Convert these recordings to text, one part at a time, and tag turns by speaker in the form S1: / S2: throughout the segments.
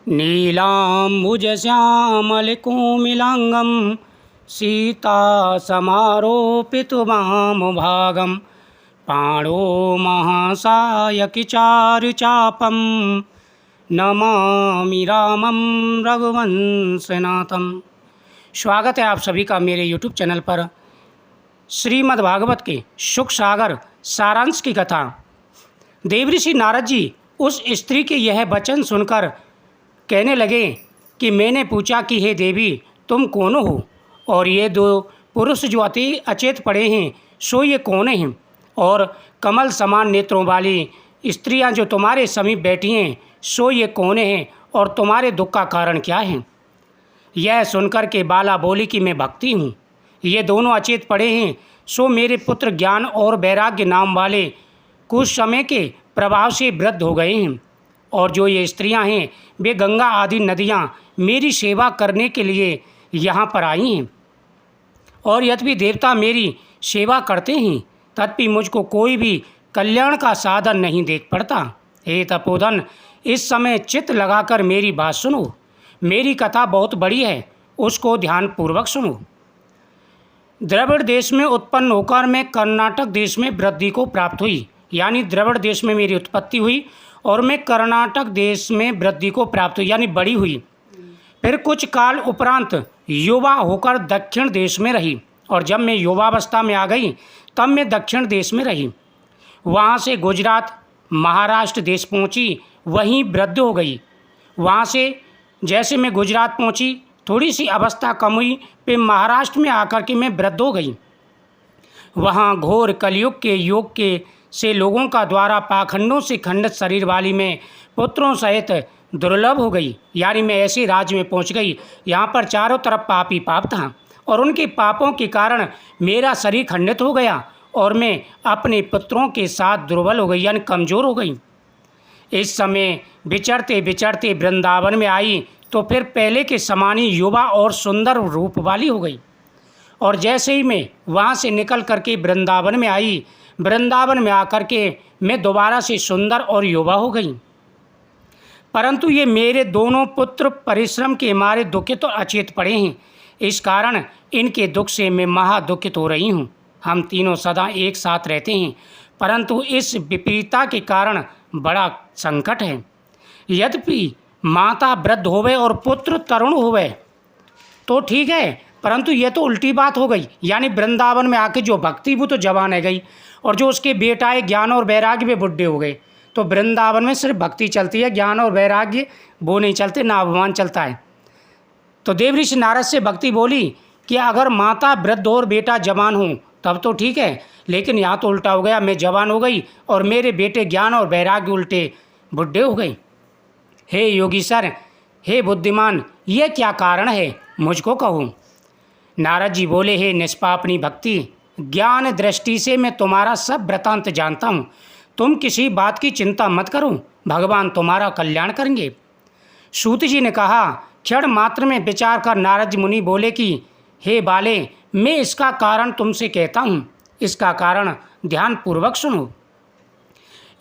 S1: नीलाम्बुजश्यामलकुमिलाङ्गं सीतासमारोपितवामभागं पाणो महासायकिचारुचापं नमामि रामं रघुवंशनाथम। स्वागत है आप सभी का मेरे YouTube चैनल पर। श्रीमद् भागवत के सुख सागर सारांश की कथा। देवऋषि नारद जी उस स्त्री के यह वचन सुनकर कहने लगे कि मैंने पूछा कि हे देवी, तुम कौन हो, और ये दो पुरुष जो अति अचेत पड़े हैं सो ये कौन हैं, और कमल समान नेत्रों वाली स्त्रियां जो तुम्हारे समीप बैठी हैं सो ये कौन हैं, और तुम्हारे दुख का कारण क्या है। यह सुनकर के बाला बोली कि मैं भक्ति हूँ। ये दोनों अचेत पड़े हैं सो मेरे पुत्र ज्ञान और वैराग्य नाम वाले कुछ समय के प्रभाव से वृद्ध हो गए हैं, और जो ये स्त्रियां हैं वे गंगा आदि नदियां मेरी सेवा करने के लिए यहाँ पर आई हैं, और यद्यपि देवता मेरी सेवा करते हैं तथापि मुझको कोई भी कल्याण का साधन नहीं देख पड़ता। हे तपोधन, इस समय चित्त लगाकर मेरी बात सुनो। मेरी कथा बहुत बड़ी है, उसको ध्यानपूर्वक सुनो। द्रविड़ देश में उत्पन्न होकर मैं कर्नाटक देश में वृद्धि को प्राप्त हुई, यानी द्रविड़ देश में मेरी उत्पत्ति हुई और मैं कर्नाटक देश में वृद्धि को प्राप्त हुई, यानी बड़ी हुई। फिर कुछ काल उपरांत युवा होकर दक्षिण देश में रही, और जब मैं युवावस्था में आ गई तब मैं दक्षिण देश में रही। वहाँ से गुजरात महाराष्ट्र देश पहुँची, वहीं वृद्ध हो गई। वहाँ से जैसे मैं गुजरात पहुँची, थोड़ी सी अवस्था कम हुई, फिर महाराष्ट्र में आकर के मैं वृद्ध हो गई। वहाँ घोर कलयुग के योग के से लोगों का द्वारा पाखंडों से खंडित शरीर वाली में पुत्रों सहित दुर्लभ हो गई, यानी मैं ऐसे राज्य में पहुंच गई यहाँ पर चारों तरफ पाप ही पाप था, और उनके पापों के कारण मेरा शरीर खंडित हो गया और मैं अपने पुत्रों के साथ दुर्बल हो गई, यानी कमज़ोर हो गई। इस समय विचरते विचरते वृंदावन में आई तो फिर पहले के समान ही युवा और सुंदर रूप वाली हो गई, और जैसे ही मैं वहाँ से निकल करके वृंदावन में आई, वृंदावन में आकर के मैं दोबारा से सुंदर और युवा हो गई। परंतु ये मेरे दोनों पुत्र परिश्रम के मारे दुखित और अचेत पड़े हैं, इस कारण इनके दुख से मैं महादुखित हो रही हूँ। हम तीनों सदा एक साथ रहते हैं, परंतु इस विपरीतता के कारण बड़ा संकट है। यद्यपि माता वृद्ध होवे और पुत्र तरुण होवे तो ठीक है, परंतु ये तो उल्टी बात हो गई, यानी वृंदावन में आके जो भक्ति वो तो जवान है गई, और जो उसके बेटाए ज्ञान और वैराग्य वे बुढ़े हो गए। तो वृंदावन में सिर्फ भक्ति चलती है, ज्ञान और वैराग्य वो नहीं चलते, ना अभिमान चलता है। तो देवऋषि नारद से भक्ति बोली कि अगर माता वृद्ध और बेटा जवान हो तब तो ठीक है, लेकिन यहाँ तो उल्टा हो गया, मैं जवान हो गई और मेरे बेटे ज्ञान और वैराग्य उल्टे बुढ़े हो गए। हे योगी सर, हे बुद्धिमान, ये क्या कारण है, मुझको कहो। नारद जी बोले, हे निष्पापनी भक्ति, ज्ञान दृष्टि से मैं तुम्हारा सब वृतांत जानता हूँ। तुम किसी बात की चिंता मत करो, भगवान तुम्हारा कल्याण करेंगे। सूत जी ने कहा। क्षण मात्र में विचार कर नारद मुनि बोले कि हे बाले, मैं इसका कारण तुमसे कहता हूँ, इसका कारण ध्यानपूर्वक सुनो।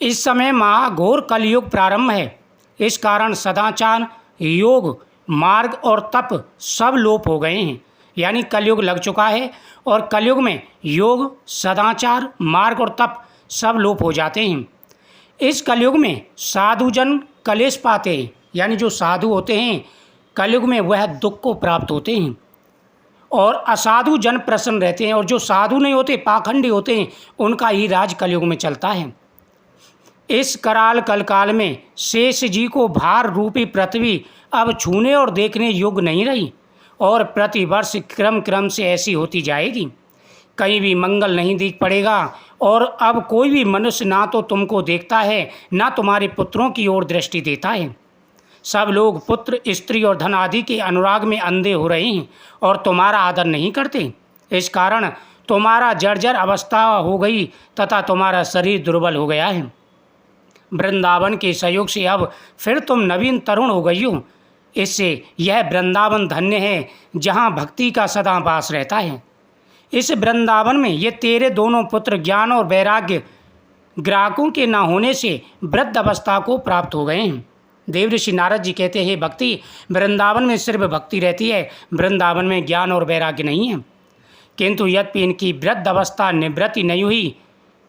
S1: इस समय महाघोर कलयुग प्रारंभ है, इस कारण सदाचार, योग, मार्ग और तप सब लोप हो गए हैं, यानी कलयुग लग चुका है, और कलयुग में योग, सदाचार, मार्ग और तप सब लोप हो जाते हैं। इस कलयुग में साधुजन कलेश पाते हैं, यानी जो साधु होते हैं कलयुग में वह दुख को प्राप्त होते हैं, और असाधु जन प्रसन्न रहते हैं, और जो साधु नहीं होते, पाखंडी होते हैं, उनका ही राज कलयुग में चलता है। इस कराल कलकाल में शेष जी को भार रूपी पृथ्वी अब छूने और देखने योग्य नहीं रही, और प्रतिवर्ष क्रम क्रम से ऐसी होती जाएगी। कहीं भी मंगल नहीं दिख पड़ेगा, और अब कोई भी मनुष्य ना तो तुमको देखता है, ना तुम्हारे पुत्रों की ओर दृष्टि देता है। सब लोग पुत्र, स्त्री और धन आदि के अनुराग में अंधे हो रहे हैं और तुम्हारा आदर नहीं करते। इस कारण तुम्हारा जर्जर अवस्था हो गई तथा तुम्हारा शरीर दुर्बल हो गया है। वृंदावन के सहयोग से अब फिर तुम नवीन तरुण हो गई हो। इससे यह वृंदावन धन्य है जहाँ भक्ति का सदा वास रहता है। इस वृंदावन में ये तेरे दोनों पुत्र ज्ञान और वैराग्य ग्राहकों के न होने से वृद्ध अवस्था को प्राप्त हो गए हैं। देवऋषि नारद जी कहते हैं, भक्ति वृंदावन में सिर्फ भक्ति रहती है, वृंदावन में ज्ञान और वैराग्य नहीं है। किंतु यद्यपि इनकी वृद्ध अवस्था निवृत्ति नहीं हुई,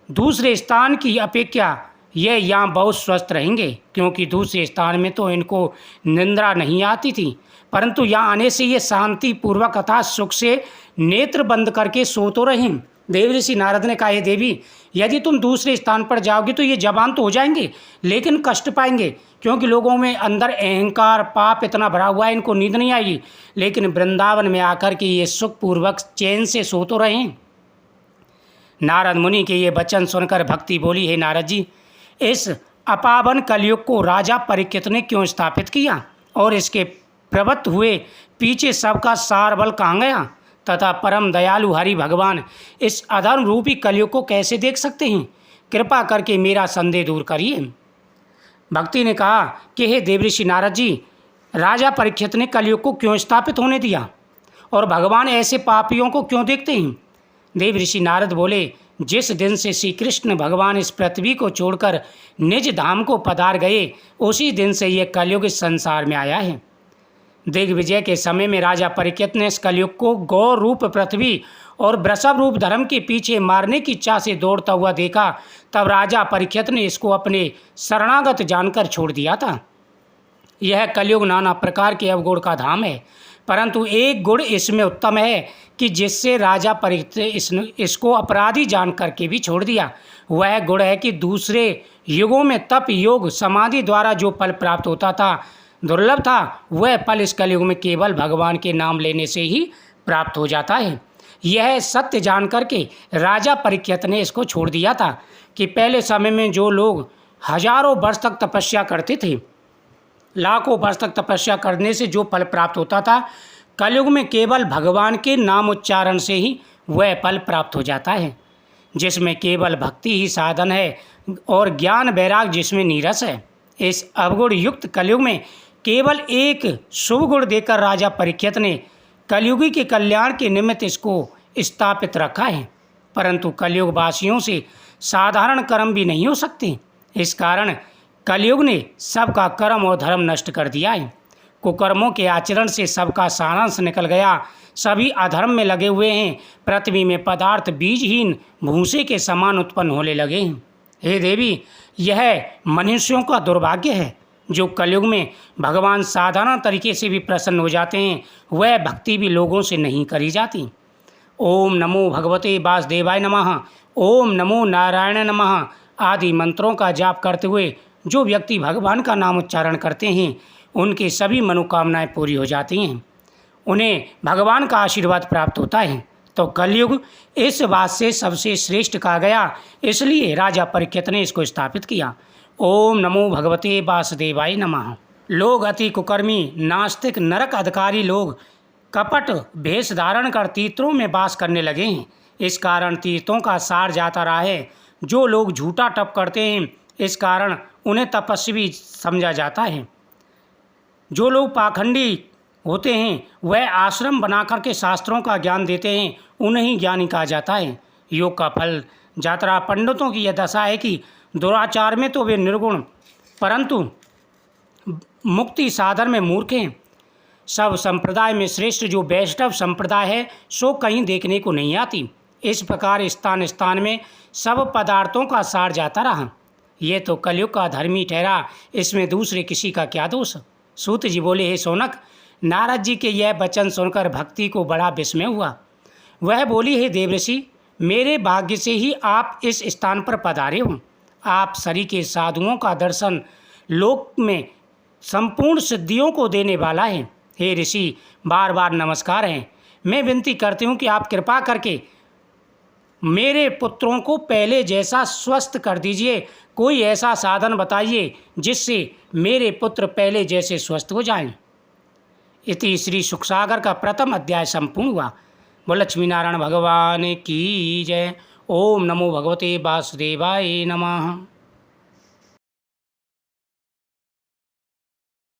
S1: दूसरे स्थान की अपेक्षा ये यहाँ बहुत स्वस्थ रहेंगे, क्योंकि दूसरे स्थान में तो इनको निंद्रा नहीं आती थी, परंतु यहाँ आने से ये शांति पूर्वक अर्थात सुख से नेत्र बंद करके सो तो रहें। देवऋषि नारद ने कहा, हे देवी, यदि तुम दूसरे स्थान पर जाओगे तो ये जवान तो हो जाएंगे, लेकिन कष्ट पाएंगे, क्योंकि लोगों में अंदर अहंकार पाप इतना भरा हुआ है, इनको नींद नहीं आएगी। लेकिन वृंदावन में आकर के ये सुखपूर्वक चैन से सो तो रहें। नारद मुनि के ये वचन सुनकर भक्ति बोली, हे नारद जी, इस अपावन कलयुग को राजा परीक्षित ने क्यों स्थापित किया, और इसके प्रवृत्त हुए पीछे सबका सार बल कहाँ गया, तथा परम दयालु हरि भगवान इस अधर्म रूपी कलयुग को कैसे देख सकते हैं? कृपा करके मेरा संदेह दूर करिए। भक्ति ने कहा कि हे देवऋषि नारद जी, राजा परीक्षित ने कलयुग को क्यों स्थापित होने दिया, और भगवान ऐसे पापियों को क्यों देखते हैं? देवऋषि नारद बोले, जिस दिन से श्री कृष्ण भगवान इस पृथ्वी को छोड़कर निज धाम को पधार गए, उसी दिन से ये कलयुग इस संसार में आया है। दिग्विजय के समय में राजा परीक्षित ने इस कलयुग को गौ रूप पृथ्वी और वृषभ रूप धर्म के पीछे मारने की इच्छा से दौड़ता हुआ देखा, तब राजा परीक्षित ने इसको अपने शरणागत जानकर छोड़ दिया था। यह कलयुग नाना प्रकार के अवगुण का धाम है, परंतु एक गुण इसमें उत्तम है कि जिससे राजा परीक्षित इसको अपराधी जान करके भी छोड़ दिया। वह गुण है कि दूसरे युगों में तप योग समाधि द्वारा जो फल प्राप्त होता था, दुर्लभ था, वह फल इस कलयुग में केवल भगवान के नाम लेने से ही प्राप्त हो जाता है। यह सत्य जान करके राजा परीक्षित ने इसको छोड़ दिया था कि पहले समय में जो लोग हजारों वर्ष तक तपस्या करते थे, लाखों वर्ष तक तपस्या करने से जो फल प्राप्त होता था, कलयुग में केवल भगवान के नाम उच्चारण से ही वह फल प्राप्त हो जाता है, जिसमें केवल भक्ति ही साधन है और ज्ञान वैराग जिसमें नीरस है। इस अवगुण युक्त कलयुग में केवल एक शुभ गुण देकर राजा परीक्षित ने कलयुगी के कल्याण के निमित्त इसको स्थापित रखा है, परंतु कलयुग वासियों से साधारण कर्म भी नहीं हो सकते। इस कारण कलयुग ने सबका कर्म और धर्म नष्ट कर दिया है। कुकर्मों के आचरण से सबका सारांश निकल गया, सभी अधर्म में लगे हुए हैं। पृथ्वी में पदार्थ बीजहीन भूसे के समान उत्पन्न होने लगे हैं। हे देवी, यह मनुष्यों का दुर्भाग्य है जो कलयुग में भगवान साधारण तरीके से भी प्रसन्न हो जाते हैं, वह भक्ति भी लोगों से नहीं करी जाती। ओम नमो भगवते वासुदेवाय नमः, ओम नमो नारायण नमः आदि मंत्रों का जाप करते हुए जो व्यक्ति भगवान का नाम उच्चारण करते हैं, उनकी सभी मनोकामनाएं पूरी हो जाती हैं, उन्हें भगवान का आशीर्वाद प्राप्त होता है। तो कलयुग इस बात से सबसे श्रेष्ठ कहा गया, इसलिए राजा परीक्षित ने इसको स्थापित किया। ओम नमो भगवते वासुदेवाय नमः। लोग अति कुकर्मी, नास्तिक, नरक अधिकारी लोग कपट भेष धारण कर तीर्थों में वास करने लगे हैं। इस कारण तीर्थों का सार जाता रहा है। जो लोग झूठा तप करते हैं, इस कारण उन्हें तपस्वी समझा जाता है। जो लोग पाखंडी होते हैं, वह आश्रम बनाकर के शास्त्रों का ज्ञान देते हैं, उन्हें ही ज्ञानी कहा जाता है। योग का फल जात्रा पंडितों की यह दशा है कि दुराचार में तो वे निर्गुण, परंतु मुक्ति साधन में मूर्ख हैं। सब संप्रदाय में श्रेष्ठ जो वैष्णव संप्रदाय है, सो कहीं देखने को नहीं आती। इस प्रकार स्थान स्थान में सब पदार्थों का सार जाता रहा। ये तो कलयुग का धर्मी ठहरा, इसमें दूसरे किसी का क्या दोष। सूत जी बोले, हे सोनक, नारद जी के यह वचन सुनकर भक्ति को बड़ा विस्मय हुआ। वह बोली, हे देवऋषि, मेरे भाग्य से ही आप इस स्थान पर पधारे हो। आप सरी के साधुओं का दर्शन लोक में संपूर्ण सिद्धियों को देने वाला है। हे ऋषि, बार बार नमस्कार हैं। मैं विनती करती हूँ कि आप कृपा करके मेरे पुत्रों को पहले जैसा स्वस्थ कर दीजिए। कोई ऐसा साधन बताइए जिससे मेरे पुत्र पहले जैसे स्वस्थ हो जाएं। इति श्री सुखसागर का प्रथम अध्याय संपूर्ण हुआ। बोल लक्ष्मी नारायण भगवान की जय। ओम नमो भगवते वासुदेवाय नमः।